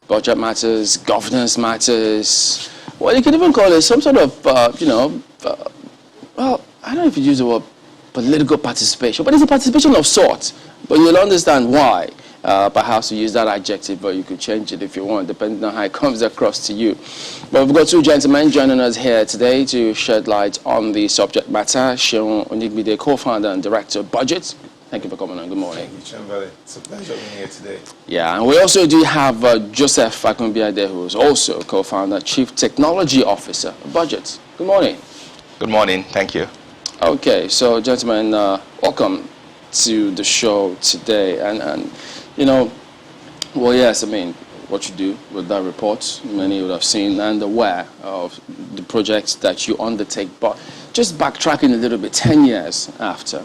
budget matters, governance matters. Well, you could even call it some sort of, well, I don't know if you use the word political participation, but it's a participation of sorts. But you'll understand why. Perhaps you use that adjective, but you could change it if you want, depending on how it comes across to you. But we've got two gentlemen joining us here today to shed light on the subject matter. Seun Onigbide, co-founder and director of Budgit. Thank you for coming on. Good morning. Thank you, Chambali. It's a pleasure being here today. Yeah, and we also do have Joseph Akunbiade, who is also co-founder, chief technology officer of Budgit. Good morning. Good morning. Thank you. Okay, so gentlemen, welcome to the show today. And well, yes, I mean, what you do with that report, many would have seen and aware of the projects that you undertake. But just backtracking a little bit, 10 years after,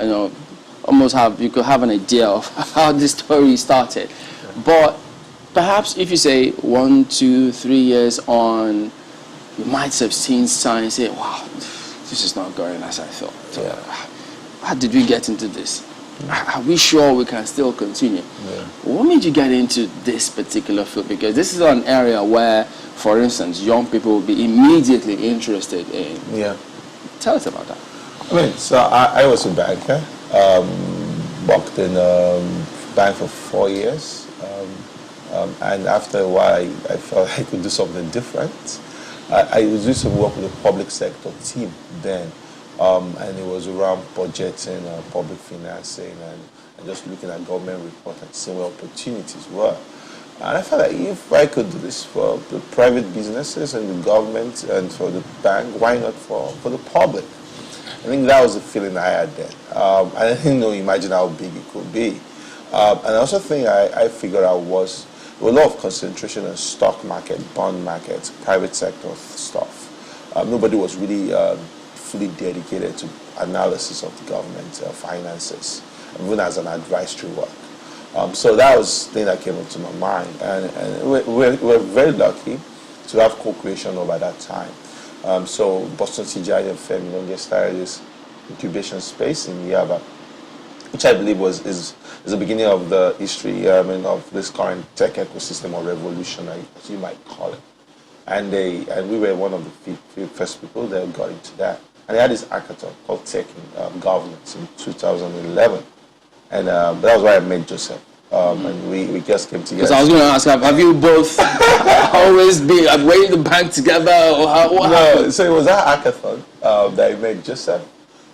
you could have an idea of how this story started. But perhaps if you say 1, 2, 3 years on, you might have seen signs, say, wow, this is not going as I thought. How did we get into this? Are we sure we can still continue? Yeah. What made you get into this particular field? Because this is an area where, for instance, young people will be immediately interested in. Yeah. Tell us about that. I mean, so I was a banker. Worked in a bank for 4 years. And after a while, I felt I could do something different. I used to work with the public sector team then. And it was around budgeting, public financing, and just looking at government reports and seeing what opportunities were. And I felt like if I could do this for the private businesses and the government and for the bank, why not for the public? I think that was the feeling I had then. I didn't imagine how big it could be. And I also think I figured out was there was a lot of concentration on stock market, bond markets, private sector stuff. Nobody was really fully dedicated to analysis of the government finances, even as an advisory work. So that was the thing that came into my mind. And we're very lucky to have co-creation over that time. So Boston CGI and Femi started this incubation space in Yaba, which I believe is the beginning of the history of this current tech ecosystem or revolution, as you might call it. And we were one of the first people that got into that. And they had this hackathon called Tech and Governance in 2011. And that was where I met Joseph. And we just came together. Because I was going to ask, have you both always been were the bank together? Or what happened? So it was that hackathon that I met Joseph.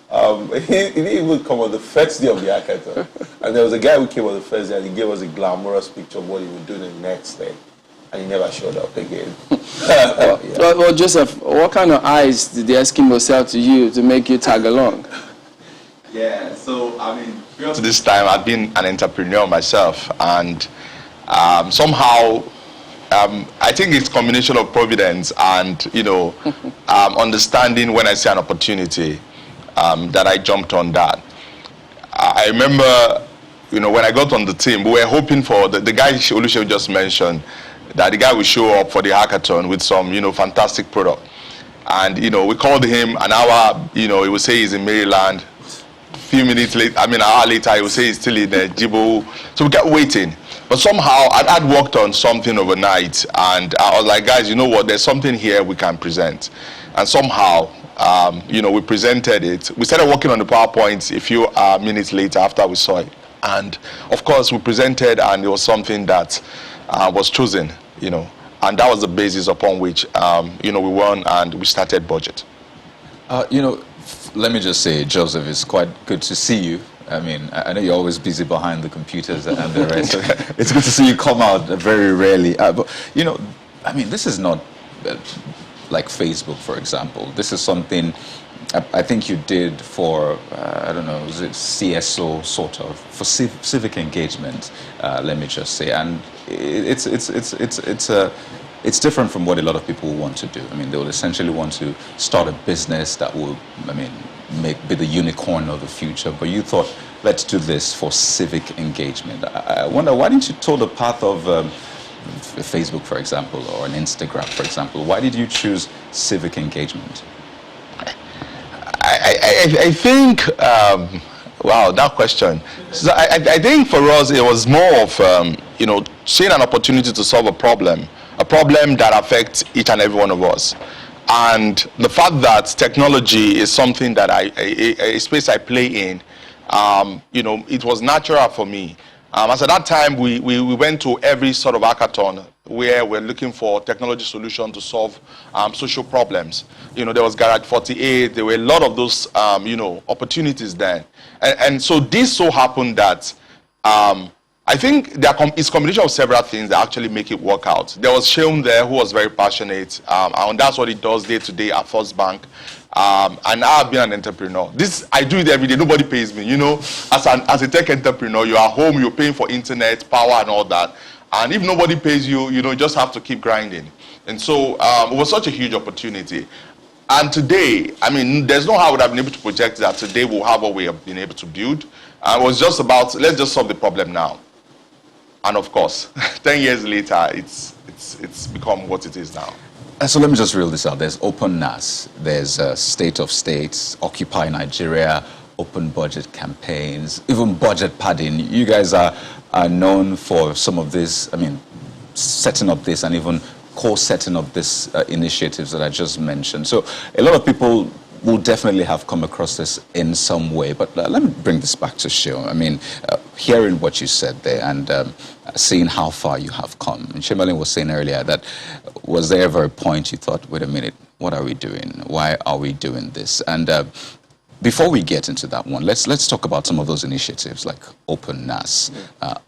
He didn't even come on the first day of the hackathon. And there was a guy who came on the first day and he gave us a glamorous picture of what he would do the next day. And he never showed up again. Well, Joseph, what kind of eyes did the Eskimo sell to you to make you tag along? Yeah, so I mean, prior to this time, I'd been an entrepreneur myself, and somehow, I think it's a combination of providence and understanding when I see an opportunity that I jumped on that. I remember, when I got on the team, we were hoping for the guy Olusegun just mentioned. That the guy would show up for the hackathon with some, fantastic product. And, we called him an hour, he would say he's in Maryland. A few minutes later, an hour later, he would say he's still in Djibouti. So we kept waiting. But somehow, I'd worked on something overnight. And I was like, guys, you know what? There's something here we can present. And somehow, we presented it. We started working on the PowerPoint a few minutes later after we saw it. And, of course, we presented, and it was something that was chosen. And that was the basis upon which, we won and we started Budgit. Let me just say, Joseph, it's quite good to see you. I mean, I know you're always busy behind the computers and the rest. So it's good to see you come out very rarely. But, this is not like Facebook, for example. This is something I think you did for, was it CSO sort of, for civic engagement, let me just say. And it's different from what a lot of people want to do. I mean, they will essentially want to start a business that will, be the unicorn of the future. But you thought, let's do this for civic engagement. I wonder, why didn't you told the path of Facebook, for example, or an Instagram, for example? Why did you choose civic engagement? I think, wow, that question. So I think for us, it was more of seeing an opportunity to solve a problem that affects each and every one of us. And the fact that technology is something that a space I play in, it was natural for me. As at that time, we went to every sort of hackathon where we're looking for technology solution to solve social problems. There was Garage 48. There were a lot of those, opportunities then. And so this so happened that I think it's a combination of several things that actually make it work out. There was Sheung there who was very passionate, and that's what he does day to day at First Bank. And I've been an entrepreneur. I do it every day. Nobody pays me. As a tech entrepreneur, you are home, you're paying for internet, power, and all that. And if nobody pays you, you just have to keep grinding. And so it was such a huge opportunity. And today, there's no how I would have been able to project that today we'll have what we have been able to build. It was just about, let's just solve the problem now. And of course, 10 years later, it's become what it is now. So let me just reel this out. There's Open NAS, there's State of States, Occupy Nigeria, Open Budget campaigns, even budget padding. You guys are known for some of this, setting up this and even co-setting up this initiatives that I just mentioned. So a lot of people will definitely have come across this in some way. But let me bring this back to Sheung. Hearing what you said there and seeing how far you have come. And Shemalin was saying earlier that was there ever a point you thought, wait a minute, what are we doing? Why are we doing this? And before we get into that one, let's talk about some of those initiatives like Open NAS,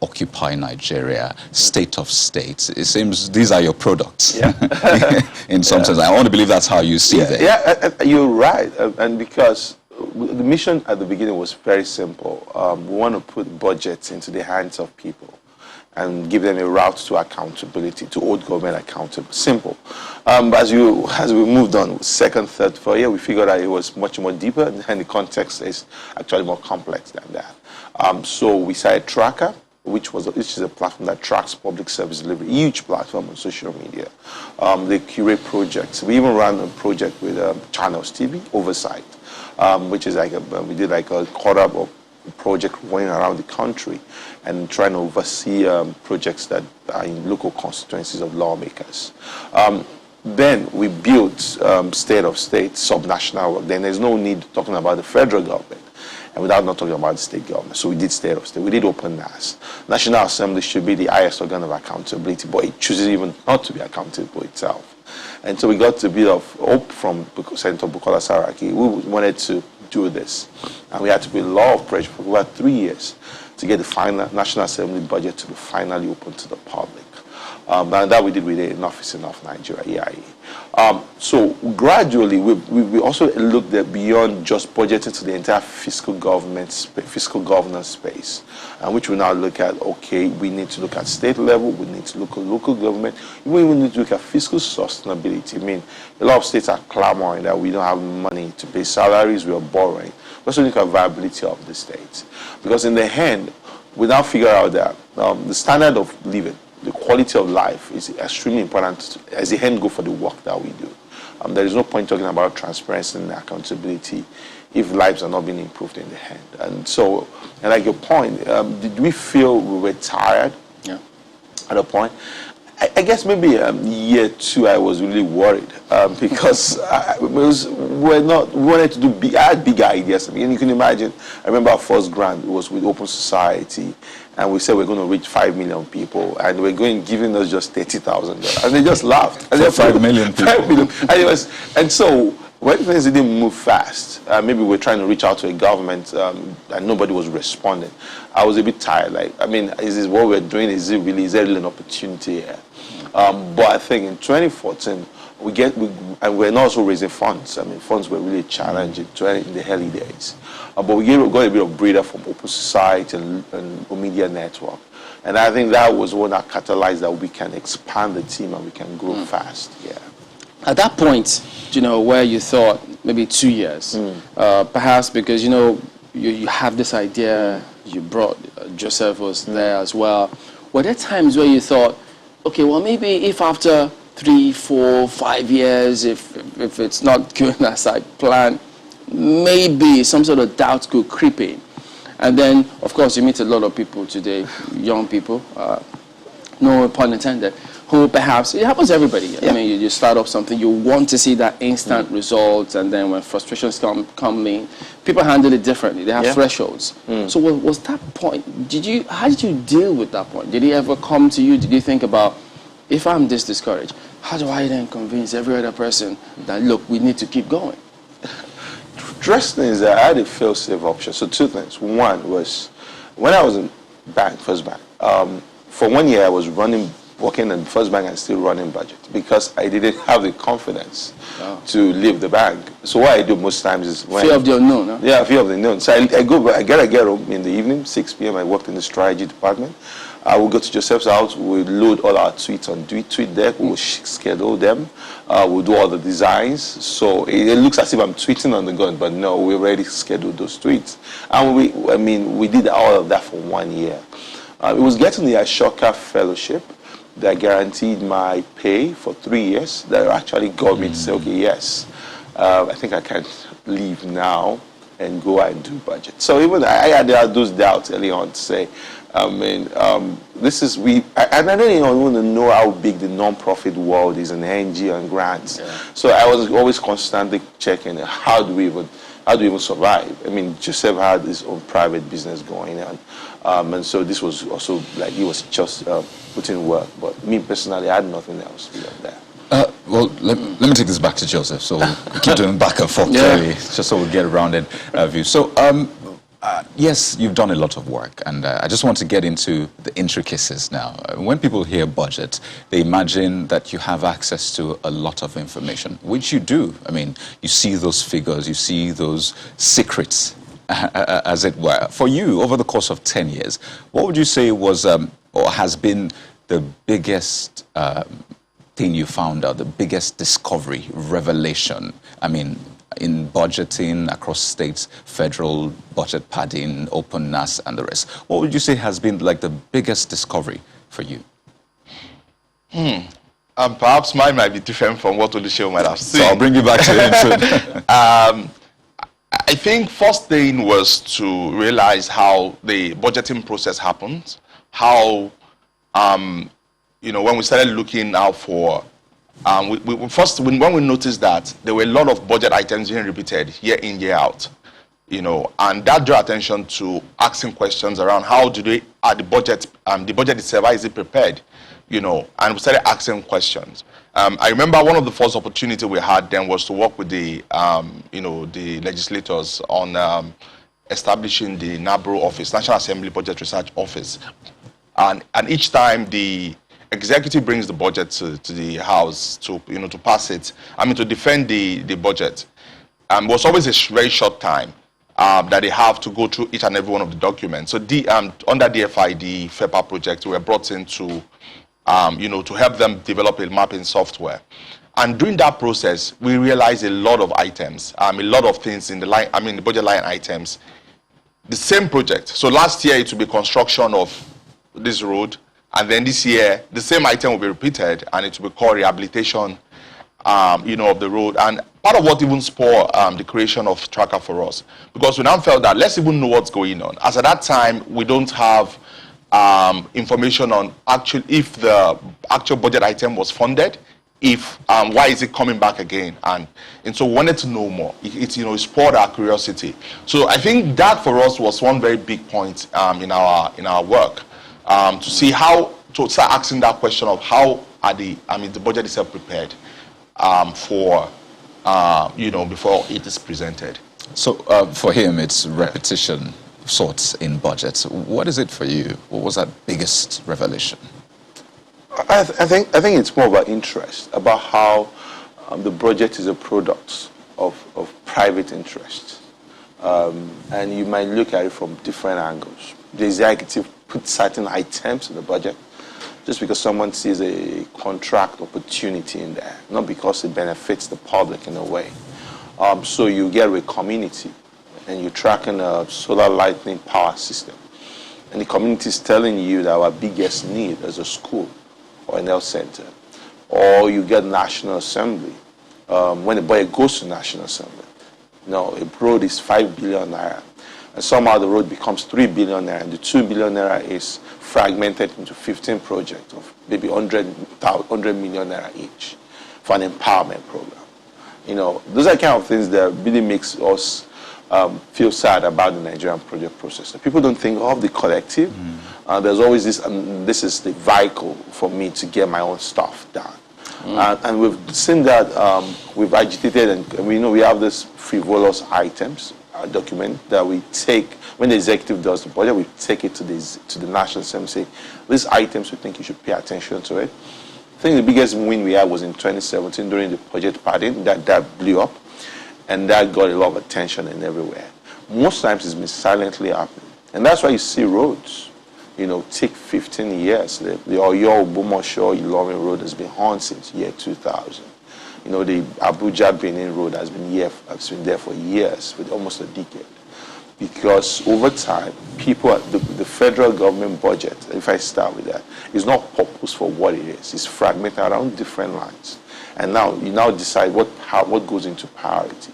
Occupy Nigeria, State of States. It seems these are your products in some sense. I want to believe that's how you see them. Yeah, you're right. And because the mission at the beginning was very simple. We want to put budgets into the hands of people and give them a route to accountability, to hold government accountable. Simple. But as we moved on, second, third, fourth year, we figured out it was much more deeper, and the context is actually more complex than that. So we started Tracker, which is a platform that tracks public service delivery, huge platform on social media. They curate projects. We even ran a project with Channels TV, Oversight, which is we did like a quarter of project going around the country and trying to oversee projects that are in local constituencies of lawmakers. Then we built State of State, subnational work. Then there's no need talking about the federal government and without not talking about the state government. So we did State of State. We did Open NAS. National Assembly should be the highest organ of accountability, but it chooses even not to be accountable itself. And so we got a bit of hope from Senator Bukola Saraki. We wanted to do this. And we had to put a lot of pressure for about 3 years to get the final National Assembly budget to be finally open to the public. And that we did with the Enough is Enough Nigeria, EIE. So gradually, we also looked at beyond just budgeting to the entire fiscal governance space, which we now look at, okay, we need to look at state level, we need to look at local government, we even need to look at fiscal sustainability. A lot of states are clamoring that we don't have money to pay salaries, we are borrowing. We also look at viability of the states. Because in the end, we now figure out that the standard of living, the quality of life is extremely important as the end goal for the work that we do. There is no point talking about transparency and accountability if lives are not being improved in the end. And so, and like your point, did we feel we were tired at a point? I guess maybe year 2 I was really worried because we wanted to do I had bigger ideas. And you can imagine, I remember our first grant was with Open Society, and we said we're going to reach 5 million people, and we're giving us just $30,000, and they just laughed. And 5 million people. 5 million. And so when things didn't move fast, maybe we're trying to reach out to a government and nobody was responding. I was a bit tired. Is this what we're doing? Is there really an opportunity here? But I think in 2014, and we're not also raising funds. Funds were really challenging in the early days. But we got a bit of breather from Open Society and Media Network. And I think that was one that catalyzed that we can expand the team and we can grow fast. Yeah. At that point, where you thought maybe 2 years, perhaps because, you have this idea, you brought, Joseph was there as well. Were there times where you thought, okay, well, maybe if after 3, 4, 5 years, if it's not going as I planned, maybe some sort of doubt could creep in? And then, of course, you meet a lot of people today, young people, no pun intended, who perhaps, it happens to everybody. Yeah. I mean, you start off something, you want to see that instant results, and then when frustrations come in, people handle it differently. They have thresholds. So was that point, how did you deal with that point? Did it ever come to you? Did you think about, if I'm this discouraged, how do I then convince every other person that, look, we need to keep going? Interesting is that I had a fail-safe option. So two things. One was, when I was in First Bank, for 1 year I was working in First Bank and still running Budgit because I didn't have the confidence to leave the bank. So what I do most times is fear of the unknown, huh? Yeah, fear of the unknown. So I get home in the evening, 6 p.m. I worked in the strategy department. I will go to Joseph's house, we load all our tweets on TweetDeck, we'll schedule them, we'll do all the designs. So it looks as if I'm tweeting on the gun, but no, we already scheduled those tweets. And we did all of that for 1 year. It was getting the Ashoka Fellowship that guaranteed my pay for 3 years that actually got me to say, okay, yes, I think I can leave now and go and do Budgit. So even I had those doubts early on to say, this is I don't even want to know how big the non-profit world is in NG and grants. Yeah. So I was always constantly checking how do we even survive. I mean, Joseph had his own private business going on, and so this was also like he was just putting work. But me personally, I had nothing else beyond that. Well, let me take this back to Joseph. So we keep doing back and forth, clearly, just so we get a rounded view. So, yes, you've done a lot of work, and I just want to get into the intricacies now. When people hear Budgit, they imagine that you have access to a lot of information, which you do. I mean, you see those figures, you see those secrets, as it were. For you, over the course of 10 years, what would you say was or has been the biggest thing you found out, the biggest discovery, revelation? I mean, in budgeting across states, federal budget padding, openness, and the rest. What would you say has been like the biggest discovery for you? Perhaps mine might be different from what Olusegun might have seen. So I'll bring you back to it. I think first thing was to realize how the budgeting process happens, how, when we started looking out for when we noticed that there were a lot of budget items being repeated year in, year out, and that drew attention to asking questions around how do they, the budget itself, how is it prepared, and we started asking questions. I remember one of the first opportunity we had then was to work with the legislators on establishing the NABRO office, National Assembly Budget Research Office, and each time the executive brings the budget to the House to pass it, to defend the budget. It was always a very short time that they have to go through each and every one of the documents. So under DFI, the FEPA project, we were brought in to help them develop a mapping software. And during that process, we realized a lot of items, a lot of things in the line, the budget line items. The same project. So last year it will be construction of this road. And then this year, the same item will be repeated, and it will be called rehabilitation, of the road. And part of what even spurred the creation of Tracker for us, because we now felt that let's even know what's going on. As at that time, we don't have information on if the actual budget item was funded, why is it coming back again, and so we wanted to know more. It spurred our curiosity. So I think that for us was one very big point in our work. To see to start asking that question of how are the budget itself prepared for before it is presented. So for him, it's repetition sorts in budgets. What is it for you? What was that biggest revelation? I think it's more about interest, about how the budget is a product of private interest, and you might look at it from different angles. The executive put certain items in the budget just because someone sees a contract opportunity in there, not because it benefits the public in a way. So you get a community and you're tracking a solar lightning power system, and the community is telling you that our biggest need is a school or an health center. Or you get National Assembly. When the budget goes to National Assembly, a road is 5 billion naira. and somehow the road becomes 3 billion naira, and the 2 billion naira is fragmented into 15 projects of maybe 100 million naira each for an empowerment program. Those are the kind of things that really makes us feel sad about the Nigerian project process. People don't think of the collective. There's always this, this is the vehicle for me to get my own stuff done. And we've seen that we've agitated, and we have this frivolous items document that we take when the executive does the budget. We take it to the National Assembly and say, these items we think you should pay attention to it. I think the biggest win we had was in 2017 during the budget party. That blew up, and that got a lot of attention and everywhere. Most times it's been silently happening, and that's why you see roads take 15 years. The Oyo Obumosho Ilorin road has been on since year 2000. The Abuja Benin road has been there for years, with almost a decade. Because over time, the federal government budget, if I start with that, is not purposed for what it is. It's fragmented around different lines. And now you decide what goes into priority.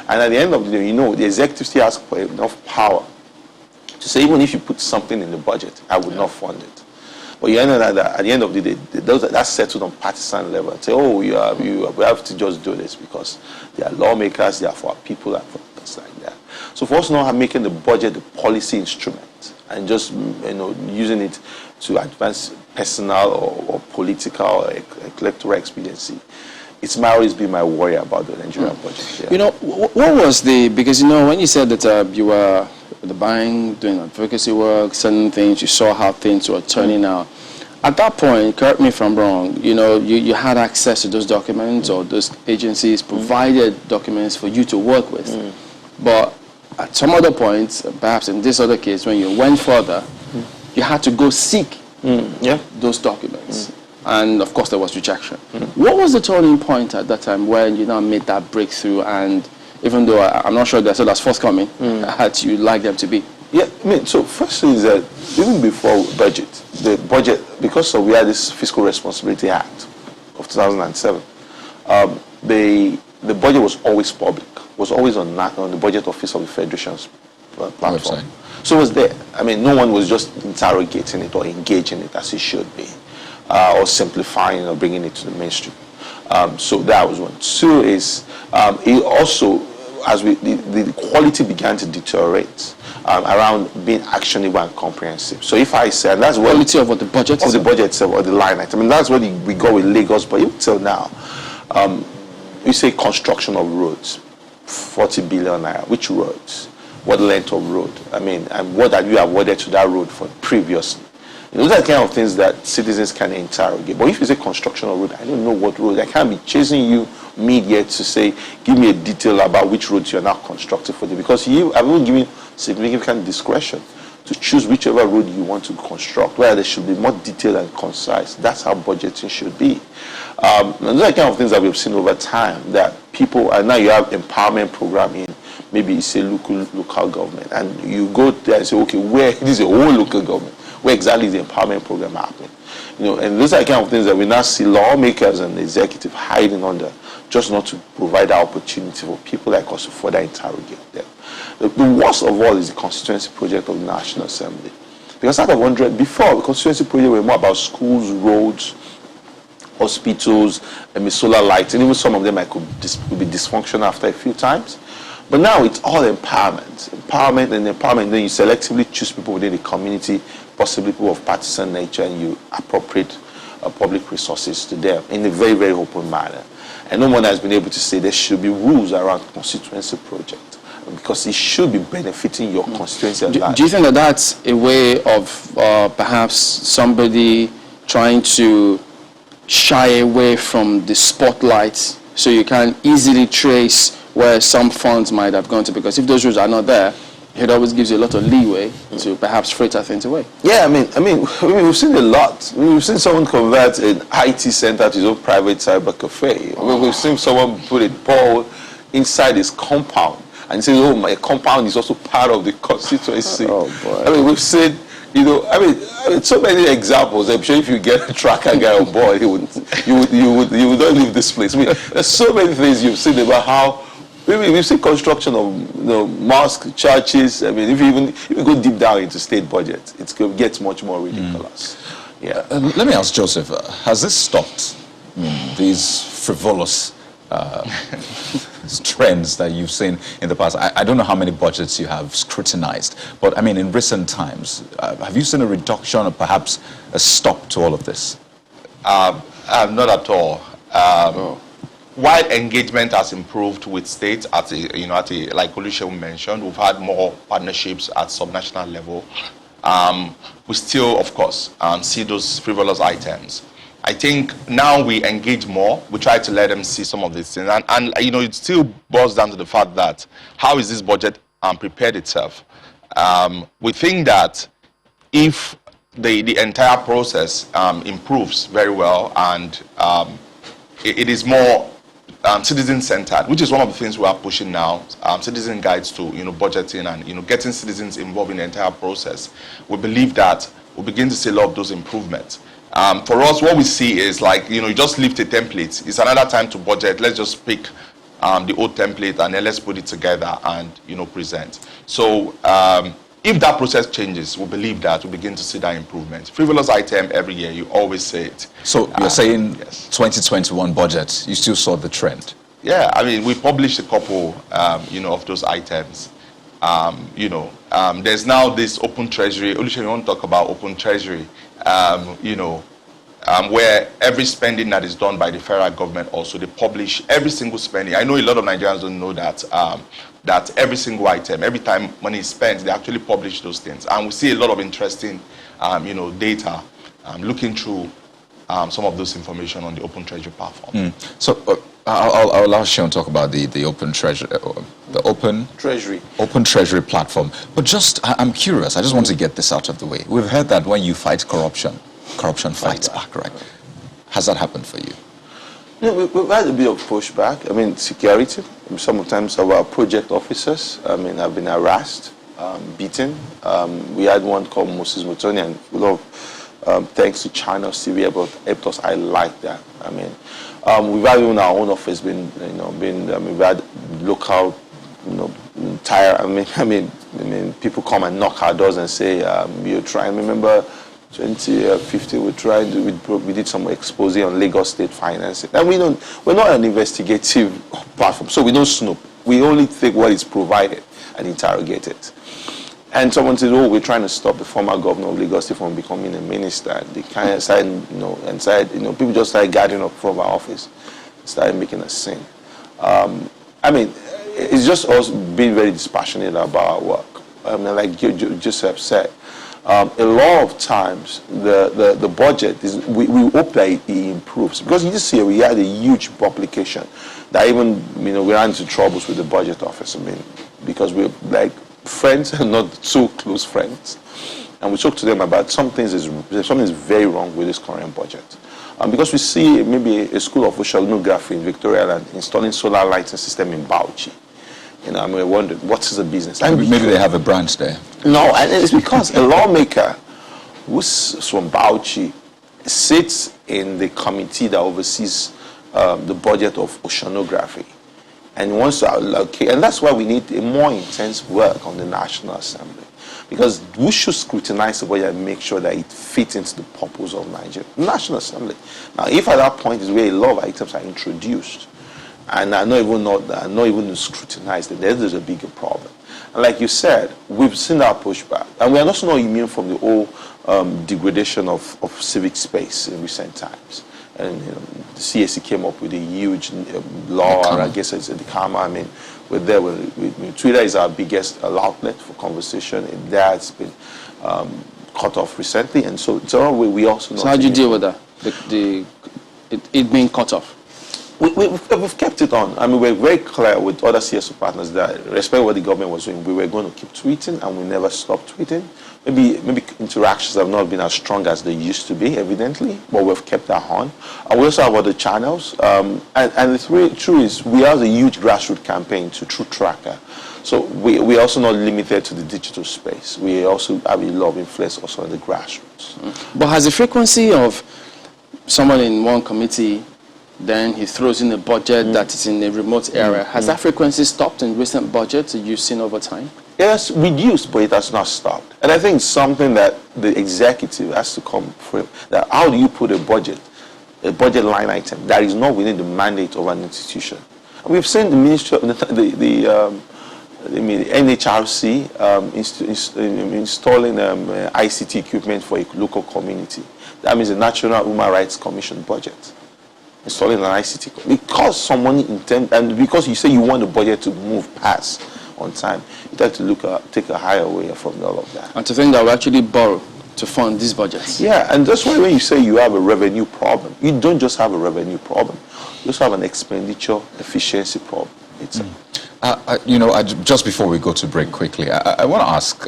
And at the end of the day, the executive still asks for enough power to say, even if you put something in the budget, I would not fund it. But you know that at the end of the day, that's settled on partisan level. And say, oh, we have to just do this because they are lawmakers, they are for our people, and for things like that. So for us not making the budget the policy instrument and just using it to advance personal or political or electoral expediency, it's always been my worry about the Nigerian budget. Yeah. What was because when you said that you were at the bank doing advocacy work, certain things, you saw how things were turning out. At that point, correct me if I'm wrong, you had access to those documents, or those agencies provided documents for you to work with. But at some other points, perhaps in this other case, when you went further, you had to go seek those documents. And of course there was rejection. What was the turning point at that time when you now made that breakthrough, and even though I'm not sure they're still as forthcoming as you'd like them to be? Yeah, so first thing is that even before the budget, because we had this Fiscal Responsibility Act of 2007, the budget was always public, was always on the budget office of the Federation's platform. Website. So it was there. No one was just interrogating it or engaging it as it should be, or simplifying or bringing it to the mainstream. So that was one. Two is, it also, as the quality began to deteriorate around being actionable and comprehensive. So if I say, and that's what quality of what the budget of the budget itself, or the line item, that's what we go with Lagos. But even till now, we say construction of roads, 40 billion naira. Which roads? What length of road? And what have you awarded to that road for previously? Those are the kind of things that citizens can interrogate. But if you say construction of road, I don't know what road. I can't be chasing you mid-year to say, give me a detail about which roads you're now constructing for them. Because you have been given significant discretion to choose whichever road you want to construct, where there should be more detailed and concise. That's how budgeting should be. And those are the kind of things that we've seen over time, that people, and now you have empowerment program in, maybe it's a local government, and you go there and say, okay, where, this is a whole local government, where exactly is the empowerment program happening? And those are the kind of things that we now see lawmakers and the executive hiding under, just not to provide that opportunity for people like us to further interrogate them. The worst of all is the constituency project of the National Assembly. Because out of 100, before, the constituency project were more about schools, roads, hospitals, and solar lights, and even some of them could be dysfunctional after a few times. But now it's all empowerment. Then you selectively choose people within the community, possibly people of partisan nature, and you appropriate public resources to them in a very, very open manner. And no one has been able to say there should be rules around constituency project, because it should be benefiting your constituency at large. Do you think that that's a way of perhaps somebody trying to shy away from the spotlight, so you can easily trace where some funds might have gone to? Because if those rules are not there, it always gives you a lot of leeway to perhaps fritter things away. Yeah, we've seen a lot. We've seen someone convert an IT center to his own private cyber cafe. We've seen someone put a ball inside his compound and say, oh, my compound is also part of the constituency. Oh, boy. We've seen, so many examples. I'm sure if you get a tracker guy on board, you would not leave this place. There's so many things you've seen about how we've seen construction of mosques, churches. I mean, if you go deep down into state budget, it gets much more ridiculous. Yeah. Let me ask Joseph, has this stopped these frivolous trends that you've seen in the past? I don't know how many budgets you have scrutinized, but I mean, in recent times, have you seen a reduction or perhaps a stop to all of this? Not at all. While engagement has improved with states like Olusegun mentioned, we've had more partnerships at subnational level. We still, of course, see those frivolous items. I think now we engage more. We try to let them see some of these things, and it still boils down to the fact that how is this budget prepared itself? We think that if the entire process improves very well and it is more citizen-centered, which is one of the things we are pushing now, citizen guides to budgeting and getting citizens involved in the entire process. We believe that we'll begin to see a lot of those improvements. For us, what we see is like, you just lift a template. It's another time to budget. Let's just pick the old template and then let's put it together and present. So if that process changes, we believe that we'll begin to see that improvement. Frivolous item every year, you always say it. So you're saying yes. 2021 budget, you still saw the trend? Yeah, I mean, we published a couple, of those items. There's now this open treasury. Olusegun, you want to talk about open treasury, where every spending that is done by the federal government also, they publish every single spending. I know a lot of Nigerians don't know that, that every single item, every time money is spent, they actually publish those things. And we see a lot of interesting, data, looking through some of those information on the open treasury platform. So I'll allow Sean to talk about the open treasury, open treasury platform. But I'm curious. I just want to get this out of the way. We've heard that when you fight corruption fights back, right? Has that happened for you? We've had a bit of pushback. I mean, security. Sometimes our project officers, have been harassed, beaten. We had one called Moses Mutoni, and a lot of thanks to China TV about helped us highlight that. We've had even our own office we've had local, people come and knock our doors and say, you're trying. Remember, 2015, we did some expose on Lagos State financing, and we're not an investigative platform, so we don't snoop. We only take what is provided and interrogate it. And someone said, "Oh, we're trying to stop the former governor of Lagos State from becoming a minister." They kind of started, people just started gathering up from our office, started making a scene. It's just us being very dispassionate about our work. Like Joseph said. A lot of times the budget is we hope that it improves, because this year we had a huge publication that even we ran into troubles with the budget office. Because we're like friends and not so close friends, and we talked to them about something is very wrong with this current budget, because we see maybe a school of oceanography in Victoria Island installing solar lighting system in Bauchi. We wondered, what is the business? Maybe they have a branch there. No, and it's because a lawmaker who's from Bauchi sits in the committee that oversees the budget of oceanography, and wants to allocate, and that's why we need a more intense work on the National Assembly, because we should scrutinize the budget and make sure that it fits into the purpose of Nigeria. National Assembly. Now, if at that point is where a lot of items are introduced, and are not even scrutinized, then there's a bigger problem. And like you said, we've seen our pushback, and we are also not immune from the whole degradation of civic space in recent times. And the CAC came up with a huge law, and I guess it's the karma. We're there. Twitter is our biggest outlet for conversation, and that's been cut off recently. And so we also. So how do you deal with that? It being cut off. We've kept it on. We're very clear with other CSO partners that respect what the government was doing. We were going to keep tweeting, and we never stopped tweeting. Maybe interactions have not been as strong as they used to be, evidently, but we've kept that on. And we also have other channels. And the really true is we have a huge grassroots campaign to True Tracker. So we're also not limited to the digital space. We also have a lot of influence also on the grassroots. But has the frequency of someone in one committee then he throws in a budget that is in a remote area. Has that frequency stopped in recent budgets you've seen over time? Yes, reduced, but it has not stopped. And I think it's something that the executive has to come from. That how do you put a budget line item that is not within the mandate of an institution? And we've seen the ministry, the NHRC installing ICT equipment for a local community. That means the National Human Rights Commission budget. Installing an ICT because someone and because you say you want the budget to move past on time, you have to take a higher way from all of that. And to think that we actually borrow to fund these budgets. Yeah, and that's why when you say you have a revenue problem, you don't just have a revenue problem. You also have an expenditure efficiency problem. It's just before we go to break quickly, I want to ask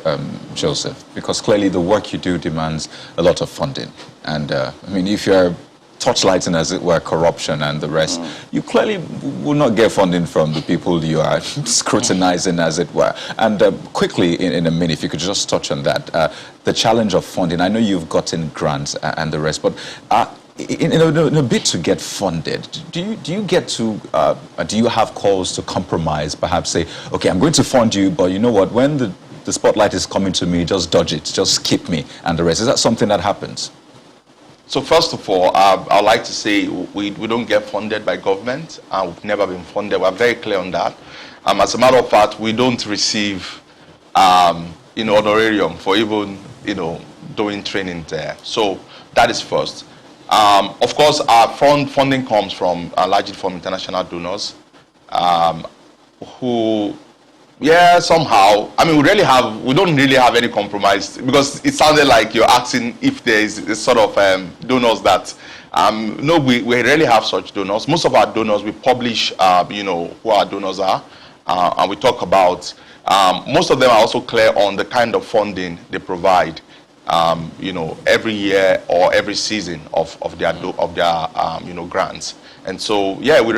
Joseph, because clearly the work you do demands a lot of funding. And if you're torchlighting, as it were, corruption and the rest, you clearly will not get funding from the people you are scrutinizing, as it were. And quickly, in a minute, if you could just touch on that, the challenge of funding. I know you've gotten grants and the rest, but in a bid to get funded, do you get to, do you have calls to compromise, perhaps say, okay, I'm going to fund you, but you know what, when the spotlight is coming to me, just dodge it, just skip me and the rest. Is that something that happens? So first of all, I'd like to say we don't get funded by government, and we've never been funded. We're very clear on that. As a matter of fact, we don't receive, honorarium for even, doing training there. So that is first. Of course, our funding comes largely from international donors, who, somehow. We don't really have any compromise, because it sounded like you're asking if there is a sort of donors that, no, we rarely have such donors. Most of our donors, we publish, who our donors are, and we talk about, most of them are also clear on the kind of funding they provide, every year or every season of their grants. And so, we've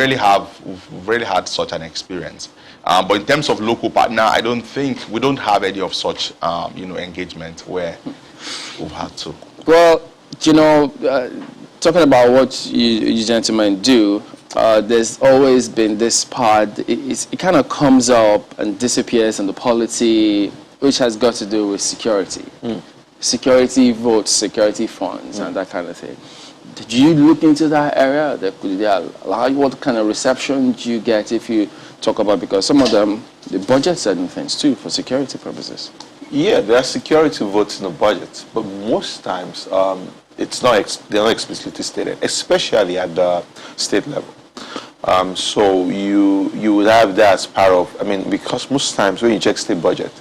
really had such an experience. But in terms of local partner, I don't think we don't have any of such, engagement where we've had to. Well, talking about what you gentlemen do, there's always been this part. It kind of comes up and disappears in the polity, which has got to do with security. Security votes, security funds, and that kind of thing. Did you look into that area? What kind of reception do you get if you talk about, because some of them, the budget certain things too for security purposes? Yeah, there are security votes in the budget, but most times they're not explicitly stated, especially at the state level. So you would have that as part of, because most times when you check state budget,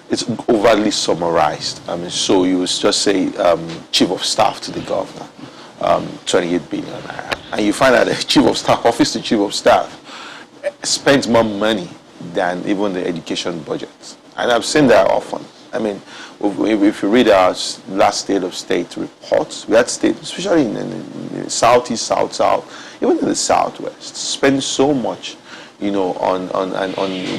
it's overly summarized. So you would just say chief of staff to the governor, 28 billion, and you find that the chief of staff, office to chief of staff, spends more money than even the education budget. And I've seen that often. If you read our last State of State reports, we had states, especially in the Southeast, South, even in the Southwest, spend so much, on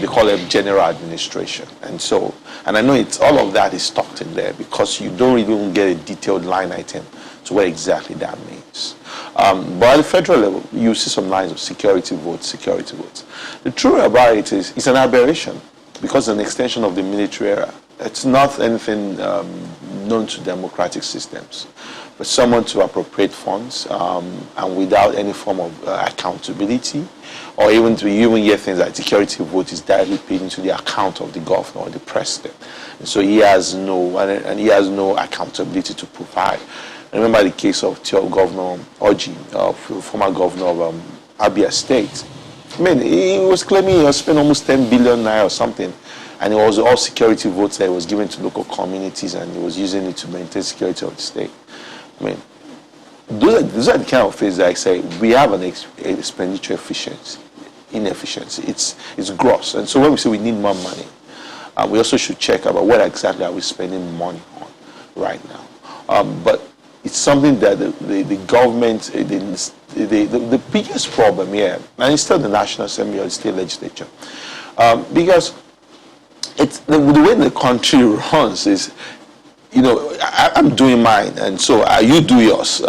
they call it general administration. And I know all of that is tucked in there because you don't really get a detailed line item to what exactly that means. But at the federal level, you see some lines of security votes. The truth about it is it's an aberration because it's an extension of the military era. It's not anything known to democratic systems. But someone to appropriate funds and without any form of accountability, or even to hear things like security vote is directly paid into the account of the governor or the president. And so he has no accountability to provide. I remember the case of Governor Oji, former governor of Abia State. He was claiming he spent almost 10 billion naira or something, and it was all security votes that he was given to local communities, and he was using it to maintain security of the state. Those are the kind of things that I say we have an expenditure inefficiency. It's gross, and so when we say we need more money, we also should check about what exactly are we spending money on right now. But it's something that the government, the biggest problem here, and it's still the National Assembly or the state legislature, because it's the way the country runs is I'm doing mine, and so you do yours.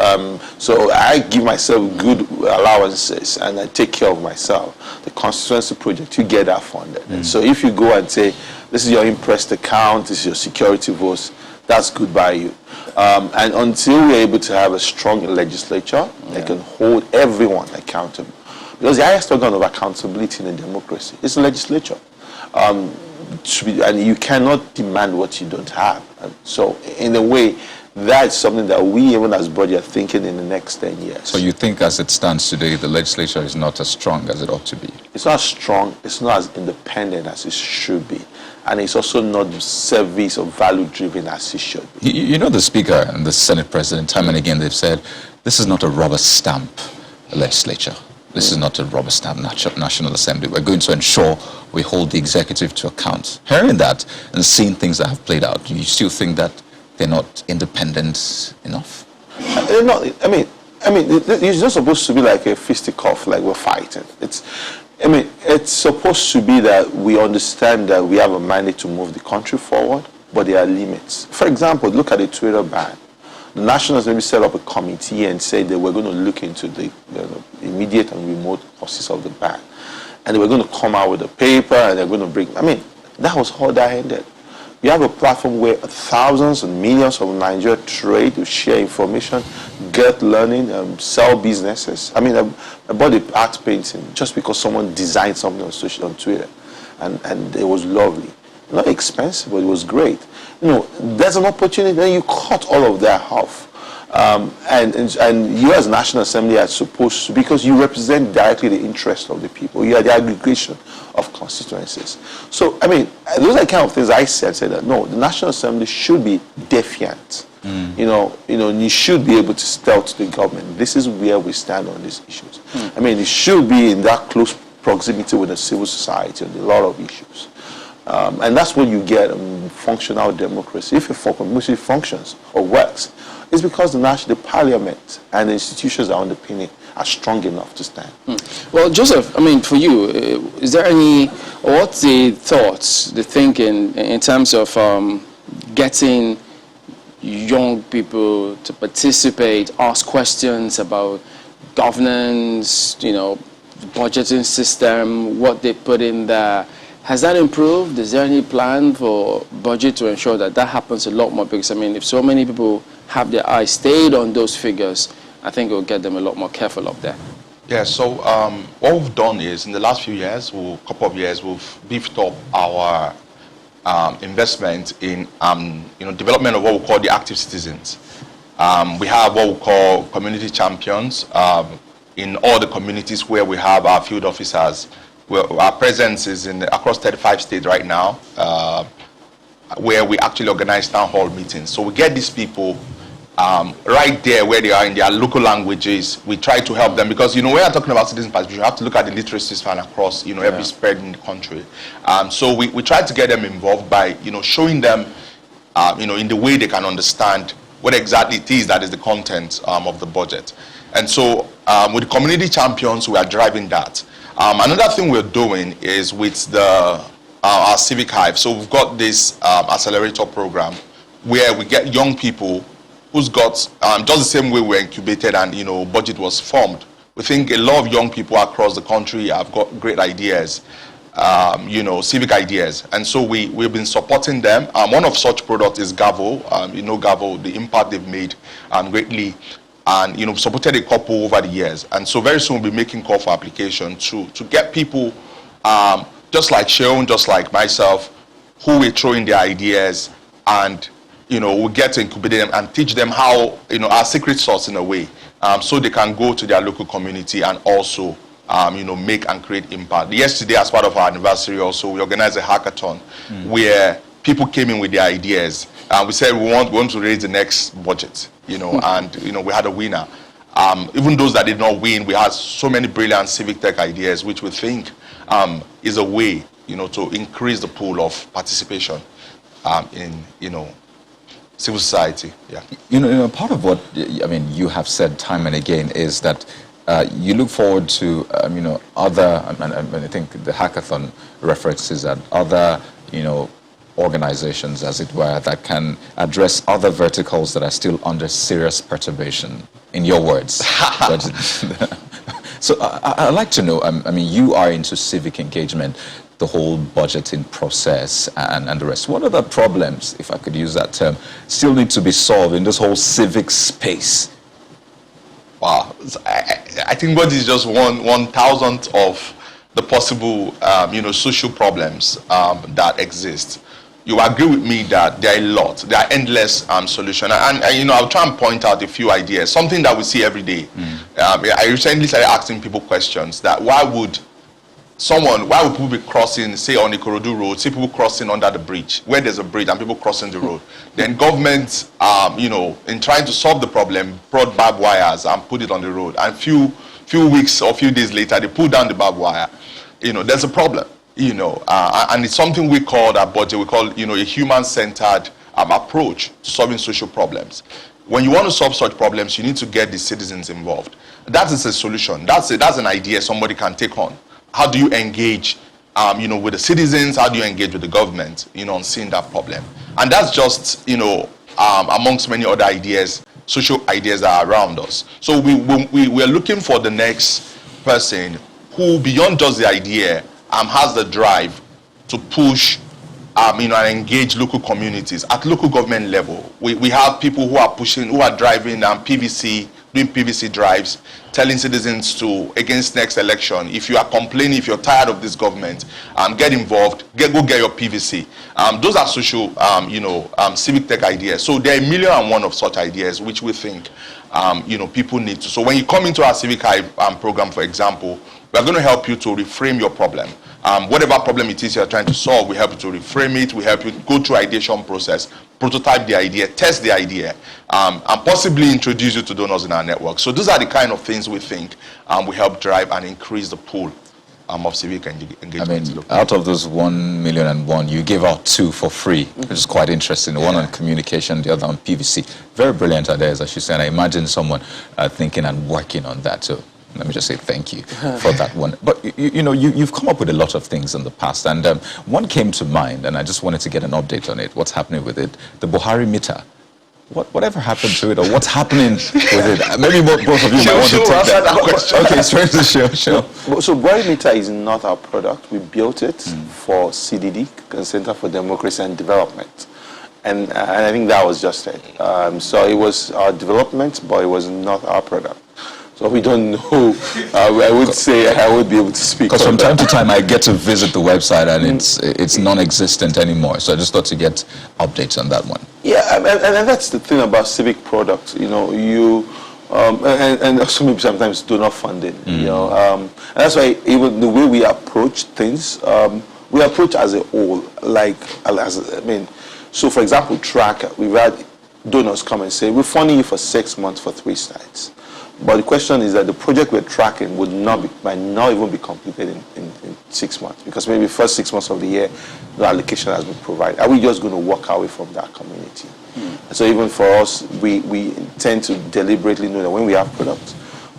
So I give myself good allowances, and I take care of myself. The constituency project, you get that funded. And so if you go and say, this is your impressed account, this is your security votes, that's good by you. And until we're able to have a strong legislature that can hold everyone accountable, because the highest organ of accountability in a democracy is the legislature. And you cannot demand what you don't have. And so, in a way, that's something that we, even as Budgit, are thinking in the next 10 years. So you think, as it stands today, the legislature is not as strong as it ought to be? It's not strong. It's not as independent as it should be. And it's also not service or value-driven as it should be. You know, the Speaker and the Senate President, time and again, they've said, this is not a rubber stamp legislature. This is not a rubber stamp National Assembly. We're going to ensure we hold the executive to account. Hearing that and seeing things that have played out, do you still think that they're not independent enough? I mean, it's not supposed to be like a fisticuff, like we're fighting. It's supposed to be that we understand that we have a mandate to move the country forward, but there are limits. For example, look at the Twitter ban. The National Assembly set up a committee and said that we're going to look into the immediate and remote causes of the ban. And they were going to come out with a paper, and they're going to bring... that was how that ended. You have a platform where thousands and millions of Nigeria trade, to share information, get learning, sell businesses. I bought the art painting just because someone designed something on Twitter. And it was lovely. Not expensive, but it was great. There's an opportunity, then you cut all of that off. And you as National Assembly are supposed to, because you represent directly the interest of the people. You are the aggregation of constituencies. So, those are the kind of things I said that, no, the National Assembly should be defiant. You should be able to tell to the government, this is where we stand on these issues. It should be in that close proximity with the civil society on a lot of issues. And that's when you get functional democracy. If a democracy functions or works, it's because the parliament and the institutions are underpinning are strong enough to stand. Well, Joseph, for you, is there what's the thoughts, the thinking in terms of getting young people to participate, ask questions about governance, budgeting system, what they put in there? Has that improved? Is there any plan for Budgit to ensure that happens a lot more? Because, if so many people have their eyes stayed on those figures, I think it will get them a lot more careful up there. Yeah, so what we've done is, in the last few years, couple of years, we've beefed up our investment in development of what we call the active citizens. We have what we call community champions in all the communities where we have our field officers. Our presence is across 35 states right now, where we actually organize town hall meetings. So we get these people right there where they are in their local languages. We try to help them because, when you're talking about citizen participation, you have to look at the literacy span across, every spread in the country. So we try to get them involved by, showing them, in the way they can understand what exactly it is that is the content of the budget. And so with the community champions, we are driving that. Another thing we're doing is with our civic hive. So we've got this accelerator program where we get young people who's got, just the same way we're incubated and, Budgit was formed. We think a lot of young people across the country have got great ideas, civic ideas. And so we've been supporting them. One of such products is Gavo. Gavo, the impact they've made greatly. And supported a couple over the years, and so very soon we'll be making call for application to get people just like Sheon, just like myself, who will throw in their ideas, and we'll get to incubate them and teach them how our secret sauce in a way, so they can go to their local community and also make and create impact. Yesterday, as part of our anniversary, also we organized a hackathon where people came in with their ideas. We said we want to raise the next budget, and we had a winner. Even those that did not win, we had so many brilliant civic tech ideas, which we think is a way, to increase the pool of participation in, civil society. Yeah. Part of what you have said time and again is that you look forward to other, and I think the hackathon references that other organizations, as it were, that can address other verticals that are still under serious perturbation, in your words? So I'd like to know, I mean, you are into civic engagement, the whole budgeting process and the rest. What are the problems, if I could use that term, still need to be solved in this whole civic space? Wow, I think what is just 1,000th of the possible, social problems that exist. You agree with me that there are a lot, there are endless solutions. And I'll try and point out a few ideas, something that we see every day. I recently started asking people questions that why would people be crossing, say on the Ikorodu road, see people crossing under the bridge, where there's a bridge and people crossing the road. Then government, in trying to solve the problem, brought barbed wires and put it on the road. And few weeks or few days later, they pulled down the barbed wire. There's a problem, and it's something we call at Budgit, we call, a human-centered approach to solving social problems. When you want to solve such problems, you need to get the citizens involved. That is a solution. That's an idea somebody can take on. How do you engage, with the citizens? How do you engage with the government, on seeing that problem? And that's just, amongst many other ideas, social ideas that are around us. So we're looking for the next person who, beyond just the idea, has the drive to push, and engage local communities at local government level. We have people who are driving PVC, doing PVC drives, telling citizens against next election, if you are complaining, if you're tired of this government, get involved, go get your PVC. Those are social, civic tech ideas. So there are 1,000,001 of such ideas which we think, people need to. So when you come into our Civic Hive program, for example, we are going to help you to reframe your problem. Whatever problem it is you're trying to solve, we help you to reframe it. We help you go through ideation process, prototype the idea, test the idea, and possibly introduce you to donors in our network. So those are the kind of things we think we help drive and increase the pool of civic engagement. I mean, out of those 1,000,001, you gave out 2 for free, which is quite interesting. One on communication, the other on PVC. Very brilliant ideas, as you said. I imagine someone thinking and working on that too. Let me just say thank you for that one. But, you've come up with a lot of things in the past, and one came to mind, and I just wanted to get an update on it, what's happening with it, the Buhari meter. Whatever happened to it, or what's happening with it? Maybe both of you might want to take that question. Okay, straight to the show. So Buhari meter is not our product. We built it for CDD, Center for Democracy and Development. And I think that was just it. So it was our development, but it was not our product. So we don't know. I would say I would be able to speak. Because from time to time I get to visit the website and it's non-existent anymore. So I just thought to get updates on that one. Yeah, and that's the thing about civic products. And also maybe sometimes donor funding. And that's why even the way we approach things, we approach as a whole. So for example, Tracker, we've had donors come and say, we're funding you for 6 months for 3 sites. But the question is that the project we're tracking might not even be completed in 6 months, because maybe first 6 months of the year, the allocation has been provided. Are we just going to walk away from that community? So even for us, we tend to deliberately know that when we have products,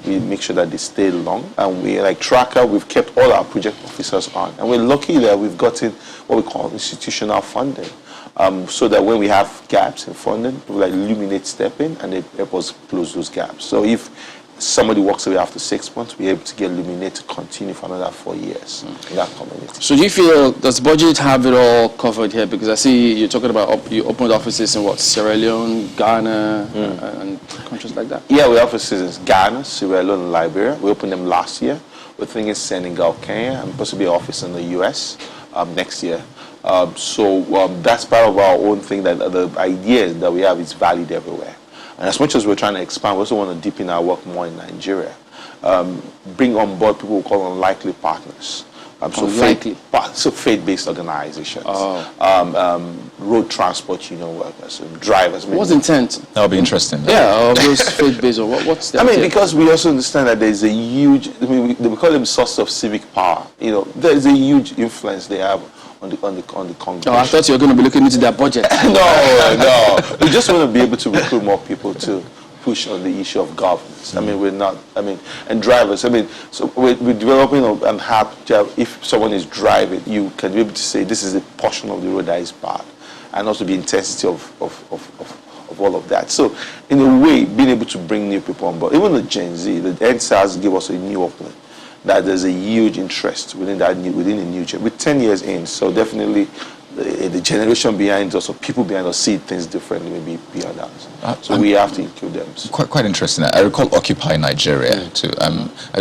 we make sure that they stay long. And we, like Tracker, we've kept all our project officers on. And we're lucky that we've gotten what we call institutional funding. So that when we have gaps in funding, we illuminate step in and they help us close those gaps. So if somebody walks away after 6 months, we're able to get Illuminate to continue for another 4 years in that community. So do you feel, does Budgit have it all covered here? Because I see you're talking about you opened offices in Sierra Leone, Ghana, and countries like that? Yeah, we have offices in Ghana, Sierra Leone, and Liberia. We opened them last year. We're thinking Senegal, Kenya, and possibly an office in the US next year. So that's part of our own thing, that the idea that we have is valid everywhere. And as much as we're trying to expand, we also want to deepen our work more in Nigeria. Bring on board people we call unlikely partners. So faith-based organizations, road transport union workers, drivers. What's the intent? That'll be interesting. Yeah, those faith-based, or what's the intent? Because we also understand that there's a huge, we call them source of civic power. There's a huge influence they have on the congregation. Oh, I thought you were going to be looking into their budget. No. We just want to be able to recruit more people too. push on the issue of governance. I mean, we're not, and drivers, so we're developing an app that if someone is driving, you can be able to say this is a portion of the road that is bad, and also the intensity of all of that. So, in a way, being able to bring new people on board, even the Gen Z, the NSAS give us a new opening, that there's a huge interest within the new gen. We're 10 years in, so definitely the generation behind us or people behind us see things differently, maybe beyond us. So we have to include them. Quite interesting. I recall Occupy Nigeria too.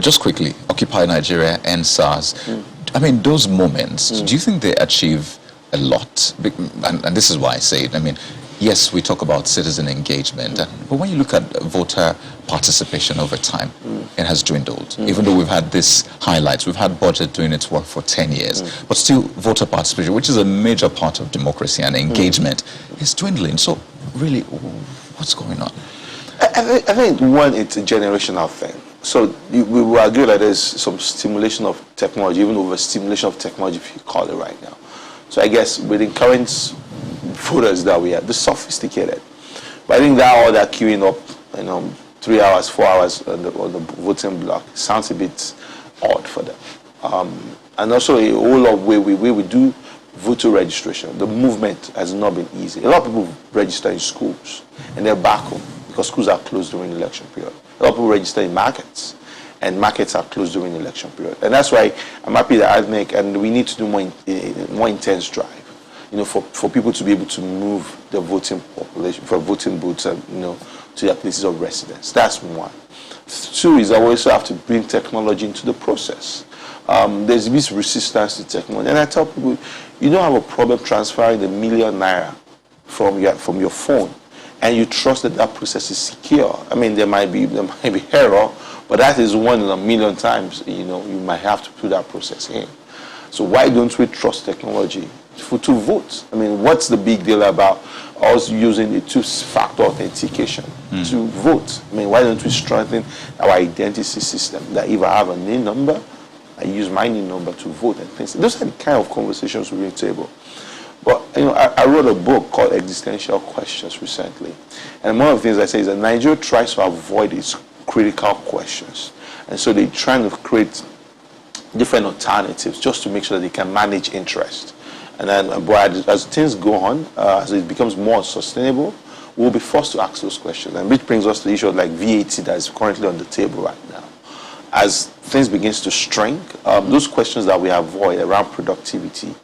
Just quickly, Occupy Nigeria and SARS. I mean, those moments, do you think they achieve a lot? And this is why I say it. Yes, we talk about citizen engagement, but when you look at voter participation over time, it has dwindled. Even though we've had these highlights, we've had Budgit doing its work for 10 years, but still voter participation, which is a major part of democracy and engagement, is dwindling. So really, what's going on? I think, one, it's a generational thing. So we will argue that there's some stimulation of technology, even over stimulation of technology, if you call it right now. So I guess with the current voters that we have, the sophisticated. But I think that all that queuing up, 3 hours, 4 hours on the voting block sounds a bit odd for them. And also a whole lot of way we do voter registration. The movement has not been easy. A lot of people register in schools and they're back home because schools are closed during the election period. A lot of people register in markets and markets are closed during the election period. And that's why I'm happy that and we need to do more intense drive. For people to be able to move the voting population, for voting booths and, to their places of residence. That's one. Two is that we also have to bring technology into the process. There's this resistance to technology. And I tell people, you don't have a problem transferring the million naira from your phone, and you trust that process is secure. There might be error, but that is 1 in a million times, you might have to put that process in. So why don't we trust technology to vote? What's the big deal about us using the two-factor authentication to vote? Why don't we strengthen our identity system that if I have a NIN number, I use my NIN number to vote and things. Those are the kind of conversations we bring to the table. But, I wrote a book called Existential Questions recently. And one of the things I say is that Nigeria tries to avoid its critical questions. And so they're trying to create different alternatives just to make sure that they can manage interest. And then as things go on, as it becomes more sustainable, we'll be forced to ask those questions. And which brings us to the issue of like VAT that is currently on the table right now. As things begins to shrink, those questions that we avoid around productivity,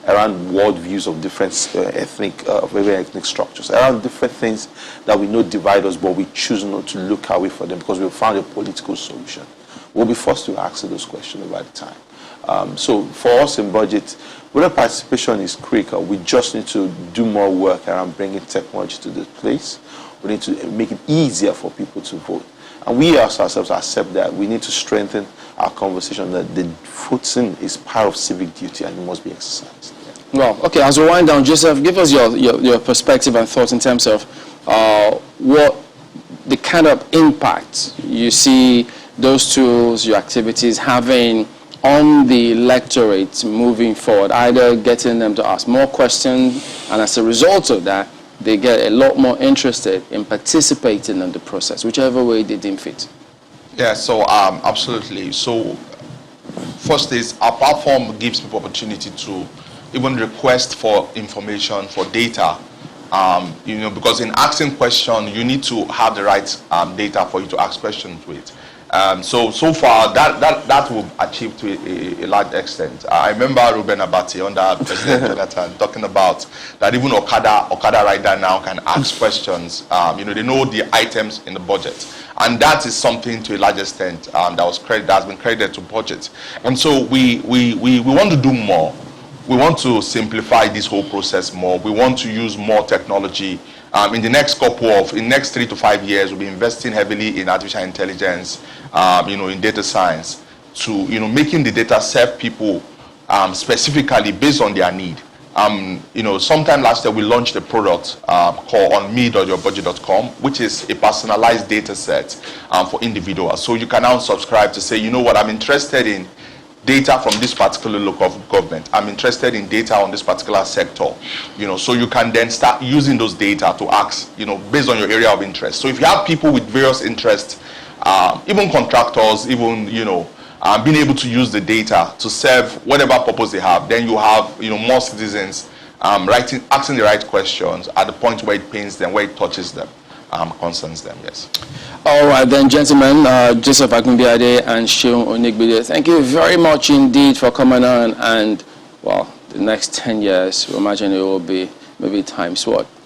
around worldviews of different ethnic structures, around different things that we know divide us, but we choose not to look away for them because we've found a political solution. We'll be forced to answer those questions over the time. So for us in Budgit, whether participation is critical, we just need to do more work around bringing technology to the place. We need to make it easier for people to vote. And we ourselves accept that we need to strengthen our conversation that the voting is part of civic duty and it must be exercised. Yeah. Well, okay, as we wind down, Joseph, give us your perspective and thoughts in terms of what the kind of impact you see those tools, your activities having on the electorate moving forward, either getting them to ask more questions, and as a result of that, they get a lot more interested in participating in the process, whichever way they deem fit. Yeah, so absolutely. So first is our platform gives people opportunity to even request for information, for data, because in asking questions, you need to have the right data for you to ask questions with. So far, that will achieve to a large extent. I remember Ruben Abati under President Jonathan talking about that even Okada rider now can ask questions. They know the items in the budget, and that is something to a large extent that has been credited to Budgit. And so we want to do more. We want to simplify this whole process more. We want to use more technology. In the next 3 to 5 years, we'll be investing heavily in artificial intelligence, in data science, to making the data serve people specifically based on their need. Sometime last year we launched a product called onme.yourbudget.com, which is a personalized data set for individuals. So you can now subscribe to say, I'm interested in data from this particular local government. I'm interested in data on this particular sector. So you can then start using those data to ask, based on your area of interest. So if you have people with various interests, even contractors, even, being able to use the data to serve whatever purpose they have, then you have, more citizens asking the right questions at the point where it pains them, where it touches them, concerns them, yes. All right then, gentlemen, Joseph Agunbiade and Seun Onigbide, thank you very much indeed for coming on. And, well, the next 10 years, we imagine it will be maybe times,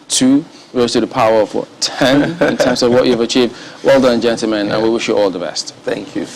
2 rose to the power of 10 in terms of what you've achieved. Well done, gentlemen, and we wish you all the best. Thank you.